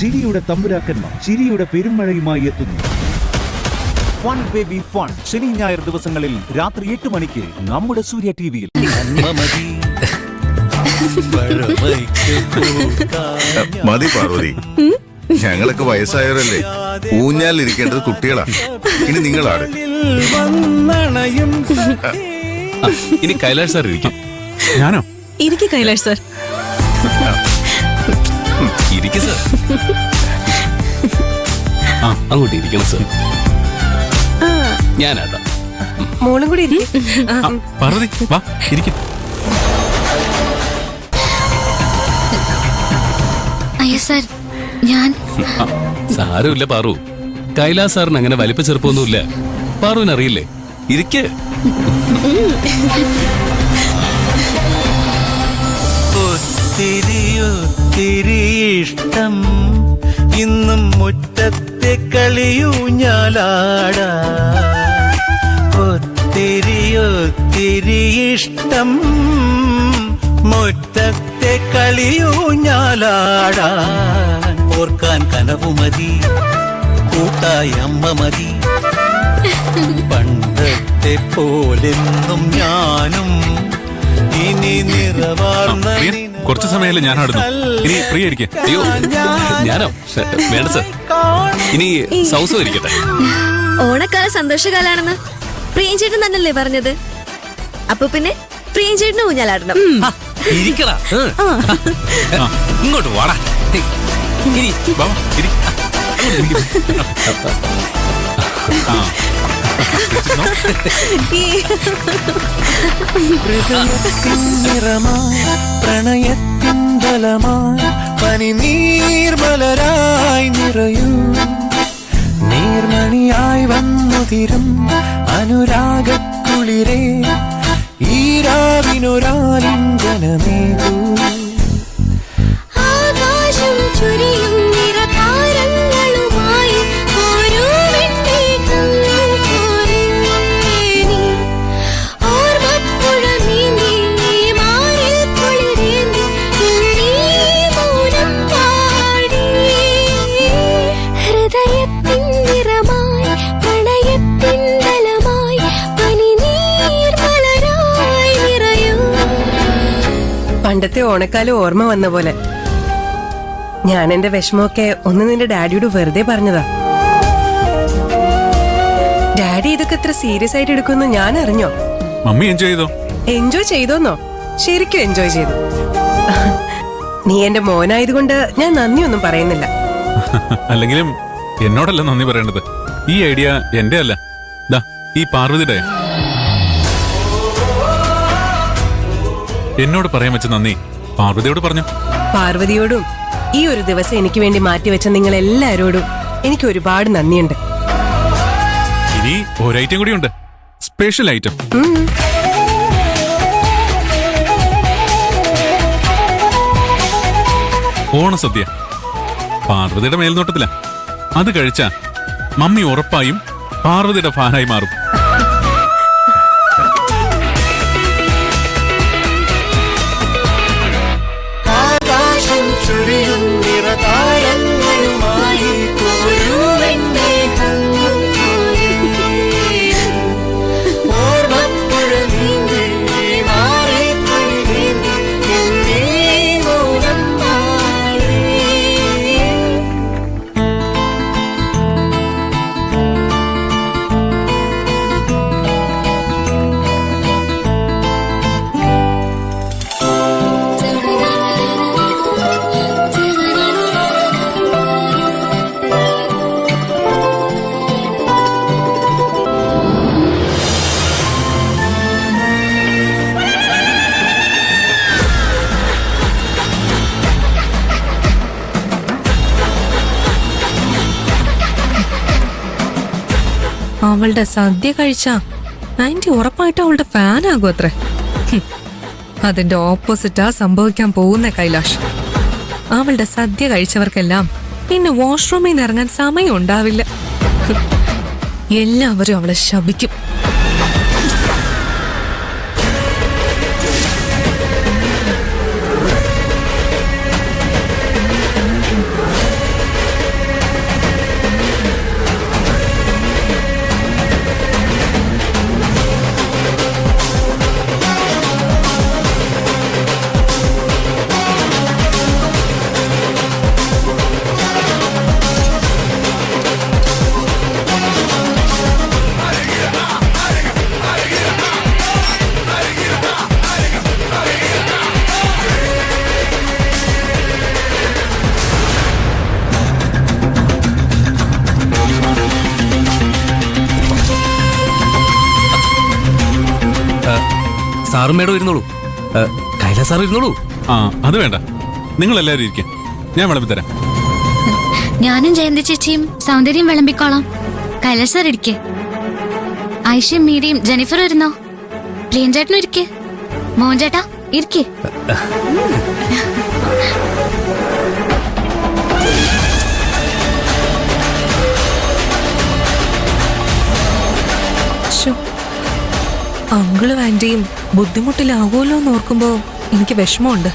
ചിരിയുടെ തമ്പുരാക്കന്മാർ ചിരിയുടെ പെരുമഴയുമായി എത്തുന്നു. ഫൺ ബേബി ഫൺ ശനി ഞായർ ദിവസങ്ങളിൽ രാത്രി 8 മണിക്ക് നമ്മുടെ സൂര്യ ടിവിയിൽ. മതി പാർവതി, ഞങ്ങളൊക്കെ വയസ്സായവരല്ലേ, ഊഞ്ഞാലിരിക്കേണ്ടത് കുട്ടികളാ. ഇനി നിങ്ങളാട്. ഇനി കൈലാഷ് സാർ ഇരിക്കും. ഞാനോ? ഇരിക്കും കൈലാഷ് സാർ. ഇരിക്കും സാർ. ആ, അങ്ങോട്ട് ഇരിക്കണം സാർ. ഞാനാട്ടാ. മോളും കൂടി ഇരിക്കും. പാർവതി വാ ഇരിക്കും. അയ്യോ സാർ, ഞാൻ സാരമില്ല പാറു. കൈലാസ് സാറിന് അങ്ങനെ വലിപ്പ ചെറുപ്പമൊന്നുമില്ല. പാറുവിന് അറിയില്ലേ? ഇരിക്ക്. ഒത്തിരി ഇഷ്ടം ഇന്നും മുറ്റത്തെ കളിയൂഞ്ഞാലാടാ. ഒത്തിരി ഇഷ്ടം മുറ്റത്തെ കളിയൂഞ്ഞാലാടാൻ. ഓർക്കാൻ കനവുമതി, കൂട്ടായി അമ്മ മതി. പണ്ടത്തെ പോലെന്നും ഞാനും ഇനി നിറവാർന്ന കുറച്ചു സമയമല്ലേ ഞാൻ ആടുന്നു. ഇനി ഫ്രീ ആയിരിക്കും. അയ്യോ ഞാനോ? വേണ്ട സർ, ഇനി സൗസോ ഇരിക്കട്ടെ. ഓണക്കാല സന്തോഷകാലാണെന്ന് പ്രിയഞ്ചേട്ടൻ തന്നല്ലേ പറഞ്ഞത്? അപ്പൊ പിന്നെ പ്രിയഞ്ചേട്ടന് ഊഞ്ഞാലാടണം. ഇരിക്കടാ, ഇങ്ങോട്ട് വാടാ. പ്രണയത്തിൻ ബലമായി പനി നീർമലരായി നിറയൂ. നീർമണിയായി വന്നുതിരും അനുരാഗക്കുളിരേ, ഈരാവിനൊരാലിംഗനമേകൂ. ആകാശം ചുരിയും നിറതാരങ്ങളുമായി ഓരോ വെണ്ണീകം പോരേനി. ഓർമ്മപ്പുഴ നീന്തി മാറിൽ കുളിരേന്തി നീ മൗനം പാടി. ഹൃദയത്തിൻ നിറമായി പ്രണയത്തിൻ ബലമായി പനി നീർമലരായി നിറയൂ. പണ്ടത്തെ ഓണക്കാലം ഓർമ്മ വന്ന പോലെ ഞാൻ എന്റെ വിഷമമൊക്കെ ഒന്ന് നിന്റെ ഡാഡിയോട് വെറുതെ പറഞ്ഞതാ. ഡാഡി ഇതൊക്കെ എത്ര സീരിയസ് ആയിട്ട് എടുക്കുമെന്ന് ഞാൻ അറിഞ്ഞോ? മമ്മി എൻജോയ് ചെയ്തോ? എൻജോയ് ചെയ്തോന്നോ? ശരിക്കും എൻജോയ് ചെയ്തു. നീ എന്റെ മോനായതുകൊണ്ട് ഞാൻ നന്ദിയൊന്നും പറയുന്നില്ല. അല്ലെങ്കിലും എന്നോടല്ല നന്ദി പറയേണ്ടത്. ഈ ഐഡിയ എന്റെ അല്ല, ദാ ഈ പാർവതിയുടെ. എന്നോട് പറയാൻ വെച്ച നന്ദി പാർവതിയോട് പറഞ്ഞു. പാർവതിയോടും ഈ ഒരു ദിവസം എനിക്ക് വേണ്ടി മാറ്റിവെച്ച നിങ്ങൾ എല്ലാരോടും എനിക്ക് ഒരുപാട് നന്ദിയുണ്ട്. ഇനി ഒരു ഐറ്റം കൂടിയുണ്ട്, സ്പെഷ്യൽ ഐറ്റം. ഓണസദ്യ പാർവതിയുടെ മേൽനോട്ടത്തില. അത് കഴിച്ച മമ്മി ഉറപ്പായും പാർവതിയുടെ ഫാനായി മാറും. ആകാശം ചുരിയും നിറതാരങ്ങളുമായി ഒരു വെണ്ണീകം പോരേനി. ഓർമ്മപ്പുഴ നീന്തി മാറിൽ കുളിരേന്തി നീ മൗനം പാടി. അവളുടെ സദ്യ കഴിച്ചാ ആന്റി ഉറപ്പായിട്ട് അവളുടെ ഫാനാകും അത്രേ. അതിന്റെ ഓപ്പോസിറ്റാ സംഭവിക്കാൻ പോകുന്ന കൈലാഷ്. അവളുടെ സദ്യ കഴിച്ചവർക്കെല്ലാം പിന്നെ വാഷ്റൂമിൽ നിന്ന് ഇറങ്ങാൻ സമയം ഉണ്ടാവില്ല. എല്ലാവരും അവളെ ശപിക്കും. സാറും മേഡം ഇരുന്നോളൂ. കൈലാസ് സാർ ഇരുന്നോളൂ. ആ അത് വേണ്ട, നിങ്ങൾ എല്ലാവരും ഇരിക്കും, ഞാൻ വിളമ്പി തരാം. ഞാനും ജയന്തി ചേച്ചിയും സൗന്ദര്യം വിളമ്പിക്കോളാം. കൈലാഷ് സാർ ഇരിക്കെ. ഐഷയും മീരയും ജെനിഫറും ഇരുന്നോ. പ്രിയൻ ചേട്ടനും ഇരിക്കെ. മോഹൻ ചേട്ടാ ഇരിക്കെ. അങ്കിളും ആന്റിയും ബുദ്ധിമുട്ടിലാകുമല്ലോ എന്ന് ഓർക്കുമ്പോ എനിക്ക് വിഷമമുണ്ട്.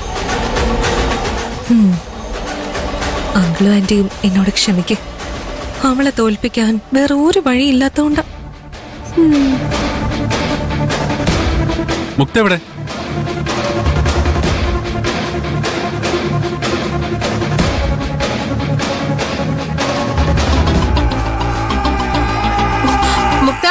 അങ്കിളും ആന്റിയും എന്നോട് ക്ഷമിക്ക്. അവളെ തോൽപ്പിക്കാൻ വേറെ ഒരു വഴിയില്ലാത്തോണ്ട. മുക്ത എവിടെ? മുക്ത,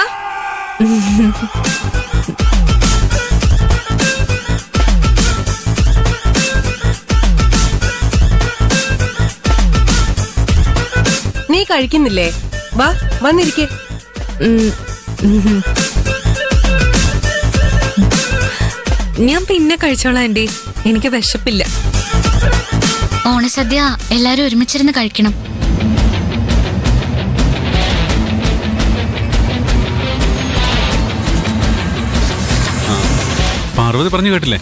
നീ കഴിക്കുന്നില്ലേ? വാ വന്നിരിക്കെ. ഞാൻ പിന്നെ കഴിച്ചോളാം ആന്റി, എനിക്ക് വിശപ്പില്ല. ഓണസദ്യ എല്ലാരും ഒരുമിച്ചിരുന്ന് കഴിക്കണം. പാർവതി പറഞ്ഞു കേട്ടില്ലേ?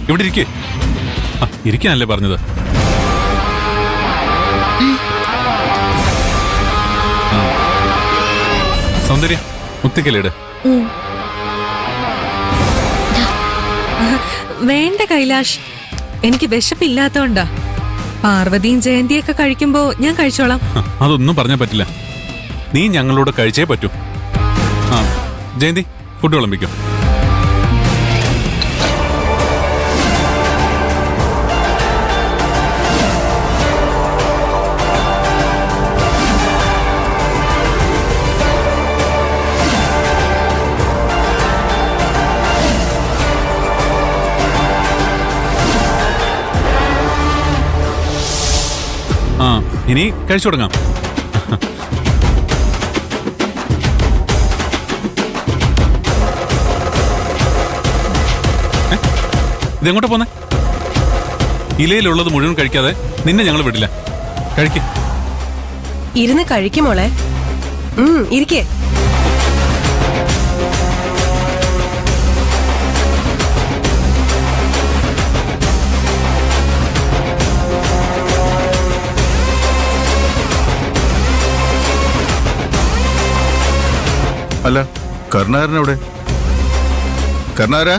ഇവിടെ ഇരിക്കേ. ഇരിക്കാനല്ലേ പറഞ്ഞത്? സൗന്ദര്യ, മുക്തിക്കല്ലേട്. വേണ്ട കൈലാഷ്, എനിക്ക് വിശപ്പില്ലാത്തോണ്ടാ. പാർവതിയും ജയന്തിയൊക്കെ കഴിക്കുമ്പോ ഞാൻ കഴിച്ചോളാം. അതൊന്നും പറഞ്ഞാൽ പറ്റില്ല, നീ ഞങ്ങളോട് കഴിച്ചേ പറ്റൂ. ആ ജയന്തി, ഫുഡ് വിളമ്പിക്കോ. ആ ഇനി കഴിച്ചു തുടങ്ങാം. ഇതെങ്ങോട്ടാ പോന്നെ? ഇലയിലുള്ളത് മുഴുവൻ കഴിക്കാതെ നിന്നെ ഞങ്ങൾ വിടില്ല. കഴിക്കേ. ഇരുന്ന് കഴിക്കുമോളെ. ഇരിക്കേ. അല്ല, കരുണാകരൻ എവിടെ? കരുണാകര,